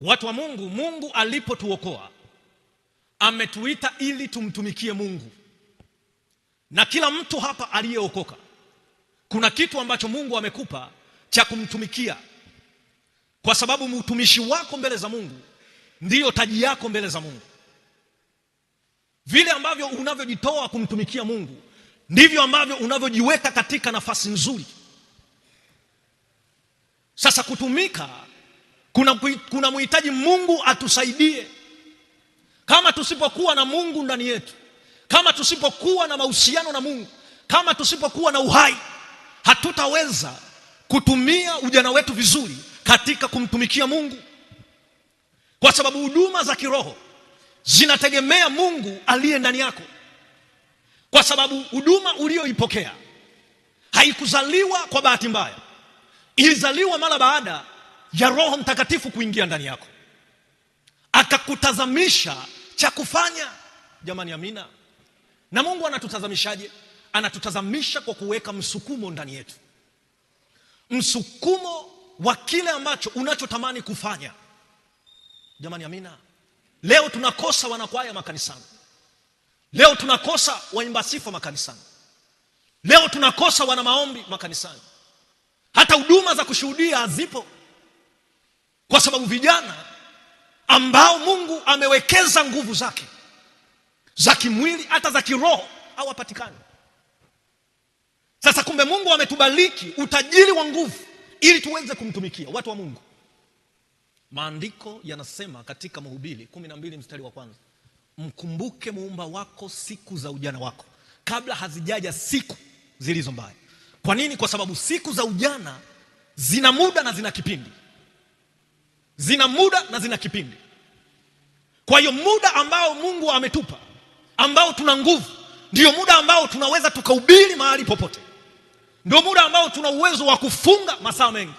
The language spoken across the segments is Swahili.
Watu wa Mungu, Mungu alipotuokoa ametuita ili tumtumikie Mungu. Na kila mtu hapa aliyeokoka kuna kitu ambacho Mungu amekupa cha kumtumikia, kwa sababu utumishi wako mbele za Mungu ndiyo taji yako mbele za Mungu. Vile ambavyo unavyojitoa kumtumikia Mungu ndivyo ambavyo unavyojiweka katika nafasi nzuri. Sasa kutumika kuna muhitaji Mungu atusaidie. Kama tusipokuwa na Mungu ndani yetu, kama tusipokuwa na mahusiano na Mungu, kama tusipokuwa na uhai, hatutaweza kutumia ujana wetu vizuri katika kumtumikia Mungu, kwa sababu huduma za kiroho zinategemea Mungu aliye ndani yako. Kwa sababu huduma ulioipokea haikuzaliwa kwa bahati mbaya, ilizaliwa mara baada ya Roho Mtakatifu kuingia ndani yako, akakutazamisha cha kufanya. Jamani, amina. Na Mungu anatutazamishaje? Anatutazamisha kwa kuweka msukumo ndani yetu, msukumo wa kile ambacho unachotamani kufanya. Jamani, amina. Leo tunakosa wanakwaya makanisani, leo tunakosa waimba sifa makanisani, leo tunakosa wana maombi makanisani, hata huduma za kushuhudia hazipo, kwa sababu vijana ambao Mungu amewekeza nguvu zake za kimwili hata za kiroho hawapatikani. Sasa kumbe Mungu ametubariki utajiri wa nguvu ili tuweze kumtumikia. Watu wa Mungu, maandiko yanasema katika Mhubiri 12 mstari wa 1, mkumbuke muumba wako siku za ujana wako, kabla hazijaja siku zilizo mbaya. Kwa nini? Kwa sababu siku za ujana zina muda na zina kipindi, zina muda na zina kipindi. Kwa hiyo muda ambao Mungu ametupa, ambao tuna nguvu, ndio muda ambao tunaweza tukahubiri mahali popote, ndio muda ambao tuna uwezo wa kufunga masaa mengi,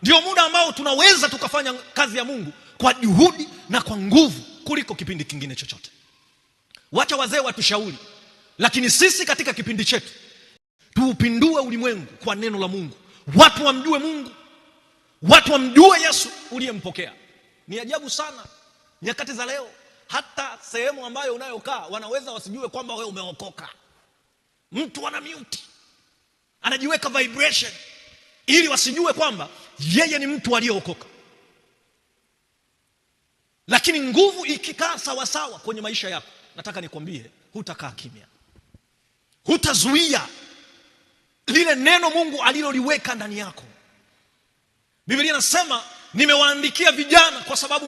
ndio muda ambao tunaweza tukafanya kazi ya Mungu kwa juhudi na kwa nguvu kuliko kipindi kingine chochote. Wacha wazee watushauri, lakini sisi katika kipindi chetu tuupindue ulimwengu kwa neno la Mungu. Watu wamjue Mungu, watu wamjue Yesu uliyempokea. Ni ajabu sana nyakati za leo, hata sehemu ambayo unayokaa wanaweza wasijue kwamba wewe umeokoka. Mtu ana mute, anajiweka vibration ili wasijue kwamba yeye ni mtu aliyeokoka. Lakini nguvu ikikaa sawa sawa kwenye maisha yako, nataka nikwambie, hutakaa kimya, hutazuia lile neno Mungu aliloliweka ndani yako. Biblia inasema nimewaandikia vijana kwa sababu